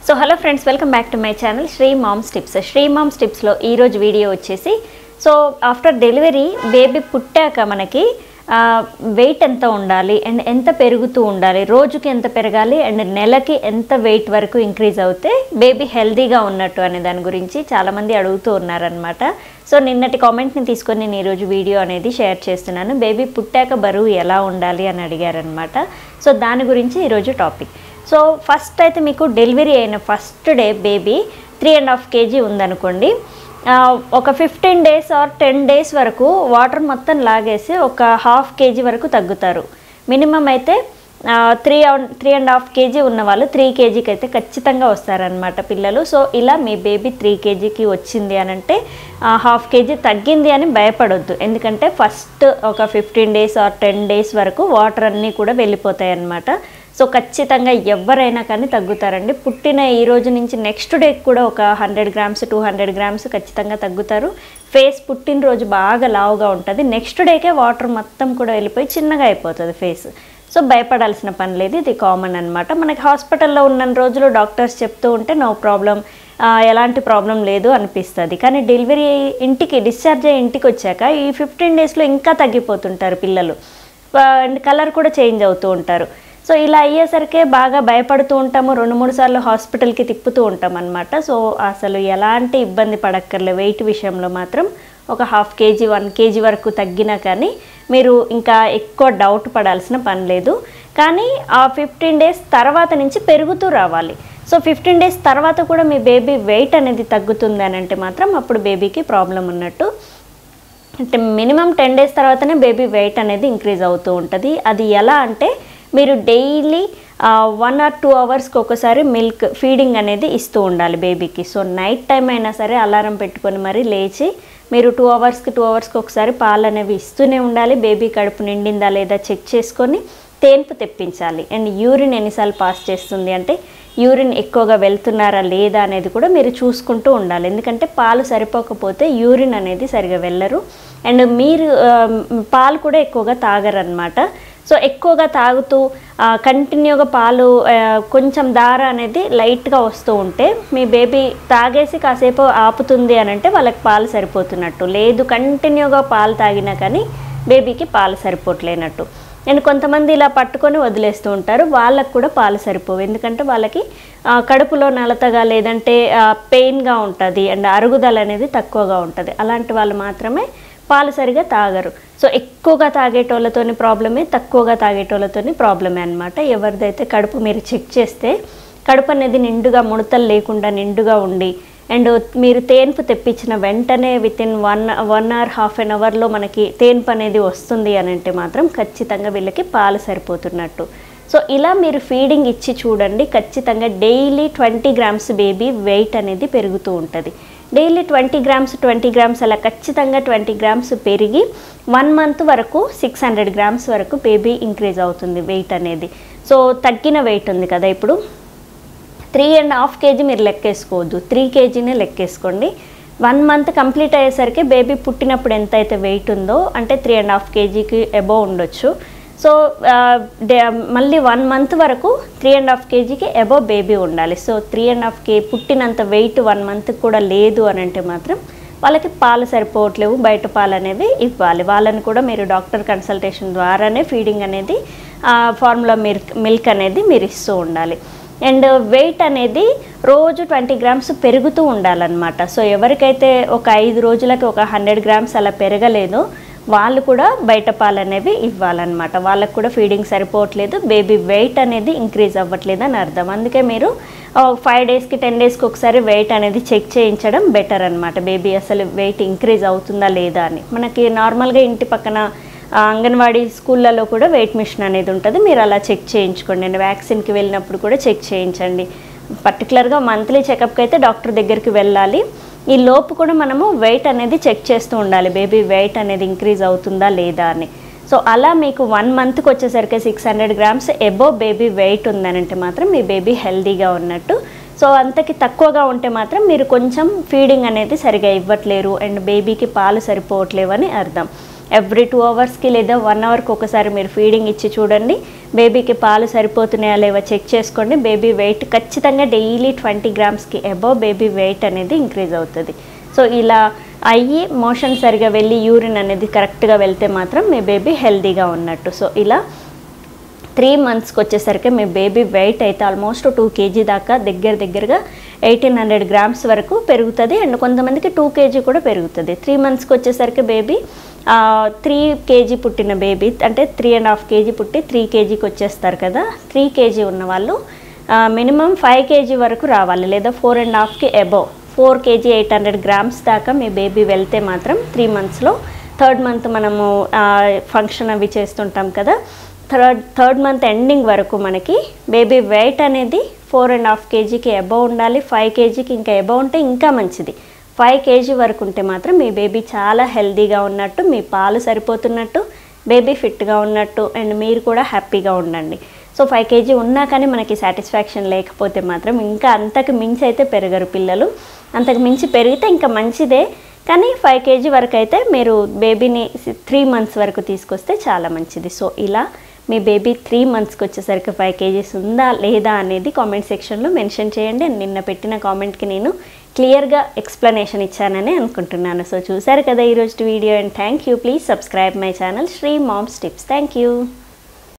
So hello friends, welcome back to my channel Sri moms tips. Sri moms టిప్స్లో ఈరోజు video వచ్చేసి, so after delivery baby పుట్టాక మనకి wait ఎంత ఉండాలి అండ్ ఎంత పెరుగుతూ ఉండాలి, రోజుకి ఎంత పెరగాలి అండ్ నెలకి ఎంత వెయిట్ వరకు ఇంక్రీజ్ అవుతే బేబీ హెల్తీగా ఉన్నట్టు అనే దాని గురించి చాలామంది అడుగుతూ ఉన్నారనమాట. సో నిన్నటి కామెంట్ని తీసుకొని నేను ఈరోజు వీడియో అనేది షేర్ చేస్తున్నాను. బేబీ పుట్టాక బరువు ఎలా ఉండాలి అని అడిగారనమాట. సో దాని గురించి ఈరోజు టాపిక్. సో ఫస్ట్ అయితే మీకు డెలివరీ అయిన ఫస్ట్ డే బేబీ 3.5 kg ఉందనుకోండి, ఒక 15 days ఆర్ 10 days వరకు వాటర్ మొత్తం లాగేసి ఒక 1/2 kg వరకు తగ్గుతారు. మినిమం అయితే 3.5 kg ఉన్న వాళ్ళు 3 kgకి అయితే ఖచ్చితంగా వస్తారనమాట పిల్లలు. సో ఇలా మీ బేబీ 3 kgకి వచ్చింది అని అంటే 1/2 kg తగ్గింది అని భయపడొద్దు. ఎందుకంటే ఫస్ట్ ఒక 15 days ఆర్ 10 days వరకు వాటర్ అన్నీ కూడా వెళ్ళిపోతాయి అన్నమాట. సో ఖచ్చితంగా ఎవరైనా కానీ తగ్గుతారండి. పుట్టిన ఈ రోజు నుంచి నెక్స్ట్ డేకి కూడా ఒక 100 grams 200 grams ఖచ్చితంగా తగ్గుతారు. ఫేస్ పుట్టినరోజు బాగా లావుగా ఉంటుంది, నెక్స్ట్ డేకే వాటర్ మొత్తం కూడా వెళ్ళిపోయి చిన్నగా అయిపోతుంది ఫేస్. సో భయపడాల్సిన పని లేదు, ఇది కామన్ అనమాట. మనకి హాస్పిటల్లో ఉన్న రోజులు డాక్టర్స్ చెప్తూ ఉంటే నో ప్రాబ్లం, ఎలాంటి ప్రాబ్లం లేదు అనిపిస్తుంది. కానీ డెలివరీ డిశ్చార్జ్ అయ్యి ఇంటికి వచ్చాక ఈ 15 daysలో ఇంకా తగ్గిపోతుంటారు పిల్లలు, అండ్ కలర్ కూడా చేంజ్ అవుతూ ఉంటారు. సో ఇలా అయ్యేసరికి బాగా భయపడుతూ ఉంటాము, 2-3 సార్లు హాస్పిటల్కి తిప్పుతూ ఉంటాం అనమాట. సో అసలు ఎలాంటి ఇబ్బంది పడక్కర్లే. వెయిట్ విషయంలో మాత్రం ఒక 1/2 kg 1 kg వరకు తగ్గినా కానీ మీరు ఇంకా ఎక్కువ డౌట్ పడాల్సిన పని లేదు. కానీ ఆ 15 days తర్వాత నుంచి పెరుగుతూ రావాలి. సో 15 days తర్వాత కూడా మీ బేబీ వెయిట్ అనేది తగ్గుతుంది అని అంటే మాత్రం అప్పుడు బేబీకి ప్రాబ్లం ఉన్నట్టు. అంటే మినిమం 10 days తర్వాతనే బేబీ వెయిట్ అనేది ఇంక్రీజ్ అవుతూ ఉంటుంది. అది ఎలా అంటే మీరు డైలీ 1 or 2 hours ఒకసారి మిల్క్ ఫీడింగ్ అనేది ఇస్తూ ఉండాలి బేబీకి. సో నైట్ టైం అయినా సరే అలారం పెట్టుకొని మరి లేచి మీరు 2 hours ఒకసారి పాలు అనేవి ఇస్తూనే ఉండాలి. బేబీ కడుపు నిండిందా లేదా చెక్ చేసుకొని తేన్పు తెప్పించాలి. అండ్ యూరిన్ ఎన్నిసార్లు పాస్ చేస్తుంది అంటే యూరిన్ ఎక్కువగా వెళ్తున్నారా లేదా అనేది కూడా మీరు చూసుకుంటూ ఉండాలి. ఎందుకంటే పాలు సరిపోకపోతే యూరిన్ అనేది సరిగా వెళ్ళరు, అండ్ మీరు పాలు కూడా ఎక్కువగా తాగరనమాట. సో ఎక్కువగా తాగుతూ కంటిన్యూగా పాలు కొంచెం దార అనేది లైట్గా వస్తూ ఉంటే మీ బేబీ తాగేసి కాసేపు ఆపుతుంది అని అంటే వాళ్ళకి పాలు సరిపోతున్నట్టు. లేదు కంటిన్యూగా పాలు తాగినా కానీ బేబీకి పాలు సరిపోవట్లేనట్టు. అండ్ కొంతమంది ఇలా పట్టుకొని వదిలేస్తూ ఉంటారు, వాళ్ళకు కూడా పాలు సరిపోవు. ఎందుకంటే వాళ్ళకి కడుపులో నలతగా లేదంటే పెయిన్గా ఉంటుంది అండ్ అరుగుదల అనేది తక్కువగా ఉంటుంది. అలాంటి వాళ్ళు మాత్రమే పాలు సరిగా తాగరు. సో ఎక్కువగా తాగేటోళ్ళతోని ప్రాబ్లమే, తక్కువగా తాగేటోళ్ళతోని ప్రాబ్లమే అనమాట. ఎవరిదైతే కడుపు మీరు చెక్ చేస్తే కడుపు అనేది నిండుగా ముడతలు లేకుండా నిండుగా ఉండి అండ్ మీరు తేన్పు తెప్పించిన వెంటనే వితిన్ 1 or half an hourలో మనకి తేన్పు అనేది వస్తుంది అని అంటే మాత్రం ఖచ్చితంగా వీళ్ళకి పాలు సరిపోతున్నట్టు. సో ఇలా మీరు ఫీడింగ్ ఇచ్చి చూడండి, ఖచ్చితంగా డైలీ 20 grams బేబీ వెయిట్ అనేది పెరుగుతూ ఉంటుంది. డైలీ 20 grams అలా ఖచ్చితంగా 20 grams పెరిగి 1 month వరకు 600 grams వరకు బేబీ ఇంక్రీజ్ అవుతుంది వెయిట్ అనేది. సో తగ్గిన వెయిట్ ఉంది కదా, ఇప్పుడు 3.5 kg మీరు లెక్కేసుకోవద్దు, 3 kgనే లెక్కేసుకోండి. 1 month కంప్లీట్ అయ్యేసరికి బేబీ పుట్టినప్పుడు ఎంత అయితే వెయిట్ ఉందో అంటే 3.5 kgకి అబోవ్ ఉండొచ్చు. సో మళ్ళీ 1 month వరకు 3.5 kgకి అబోవ్ బేబీ ఉండాలి. సో 3.5 kg పుట్టినంత వెయిట్ 1 month కూడా లేదు అని అంటే మాత్రం వాళ్ళకి పాలు సరిపోవట్లేవు, బయట పాలు అనేవి ఇవ్వాలి. వాళ్ళని కూడా మీరు డాక్టర్ కన్సల్టేషన్ ద్వారానే ఫీడింగ్ అనేది ఫార్ములా మిల్క్ అనేది మీరు ఇస్తూ ఉండాలి. అండ్ వెయిట్ అనేది రోజు 20 grams పెరుగుతూ ఉండాలన్నమాట. సో ఎవరికైతే ఒక 5 రోజులకి ఒక 100 grams అలా పెరగలేదో వాళ్ళు కూడా బయట పాలు అనేవి ఇవ్వాలన్నమాట. వాళ్ళకు కూడా ఫీడింగ్ సరిపోవట్లేదు, బేబీ వెయిట్ అనేది ఇంక్రీజ్ అవ్వట్లేదు అని అర్థం. అందుకే మీరు 5 daysకి 10 daysకి ఒకసారి వెయిట్ అనేది చెక్ చేయించడం బెటర్ అనమాట. బేబీ అసలు వెయిట్ ఇంక్రీజ్ అవుతుందా లేదా అని. మనకి నార్మల్గా ఇంటి పక్కన అంగన్వాడీ స్కూళ్ళలో కూడా వెయిట్ మిషన్ అనేది ఉంటుంది, మీరు అలా చెక్ చేయించుకోండి. అండ్ వ్యాక్సిన్కి వెళ్ళినప్పుడు కూడా చెక్ చేయించండి. పర్టికులర్గా మంత్లీ చెకప్కి అయితే డాక్టర్ దగ్గరికి వెళ్ళాలి. ఈ లోపు కూడా మనము వెయిట్ అనేది చెక్ చేస్తూ ఉండాలి, బేబీ వెయిట్ అనేది ఇంక్రీజ్ అవుతుందా లేదా అని. సో అలా మీకు 1 monthకి వచ్చేసరికి 600 grams అబోవ్ బేబీ వెయిట్ ఉందనంటే మాత్రం మీ బేబీ హెల్తీగా ఉన్నట్టు. సో అంతకి తక్కువగా ఉంటే మాత్రం మీరు కొంచెం ఫీడింగ్ అనేది సరిగా ఇవ్వట్లేరు అండ్ బేబీకి పాలు సరిపోవట్లేవు అని అర్థం. ఎవ్రీ 2 అవర్స్కి లేదా 1 అవర్కి ఒకసారి మీరు ఫీడింగ్ ఇచ్చి చూడండి. బేబీకి పాలు సరిపోతున్నాయా లేవా చెక్ చేసుకోండి. బేబీ వెయిట్ ఖచ్చితంగా డైలీ 20 గ్రామ్స్కి అబవ్ బేబీ వెయిట్ అనేది ఇంక్రీజ్ అవుతుంది. సో ఇలా అయ్యి మోషన్ సరిగా వెళ్ళి యూరిన్ అనేది కరెక్ట్గా వెళ్తే మాత్రం మీ బేబీ హెల్తీగా ఉన్నట్టు. సో ఇలా 3 మంత్స్కి వచ్చేసరికి మీ బేబీ వెయిట్ అయితే ఆల్మోస్ట్ 2 kg దాకా దగ్గరగా 1800 గ్రామ్స్ వరకు పెరుగుతుంది. అండ్ కొంతమందికి 2 kg కూడా పెరుగుతుంది. 3 మంత్స్కి వచ్చేసరికి బేబీ 3 kg పుట్టిన బేబీ అంటే 3.5 kg పుట్టి 3 kgకి వచ్చేస్తారు కదా. 3 kg ఉన్న వాళ్ళు మినిమం 5 kg వరకు రావాలి, లేదా 4.5కి అబవ్ 4 kg 800 గ్రామ్స్ దాకా మీ బేబీ వెళ్తే మాత్రం 3 మంత్స్లో. 3rd మంత్ మనము ఫంక్షన్ అవి చేస్తుంటాం కదా, థర్డ్ మంత్ ఎండింగ్ వరకు మనకి బేబీ వెయిట్ అనేది 4.5 kgకి అబవ్ ఉండాలి. 5 kgకి ఇంకా అబవ్ ఉంటే ఇంకా మంచిది. 5 kg వరకు ఉంటే మాత్రం మీ బేబీ చాలా హెల్తీగా ఉన్నట్టు, మీ పాలు సరిపోతున్నట్టు, బేబీ ఫిట్గా ఉన్నట్టు, అండ్ మీరు కూడా హ్యాపీగా ఉండండి. సో 5 kg ఉన్నా కానీ మనకి సాటిస్ఫాక్షన్ లేకపోతే మాత్రం ఇంకా అంతకు మించి అయితే పెరగరు పిల్లలు. అంతకు మించి పెరిగితే ఇంకా మంచిదే, కానీ 5 kg వరకు అయితే మీరు బేబీని 3 మంత్స్ వరకు తీసుకొస్తే చాలా మంచిది. సో ఇలా మీ బేబీ 3 మంత్స్కి వచ్చేసరికి 5 kgs ఉందా లేదా అనేది కామెంట్ సెక్షన్లో మెన్షన్ చేయండి. నిన్న పెట్టిన కామెంట్కి నేను క్లియర్గా ఎక్స్ప్లెనేషన్ ఇచ్చానని అనుకుంటున్నాను. సో చూసారు కదా ఈరోజు video, and thank you. Please subscribe my channel Sri moms tips. Thank you.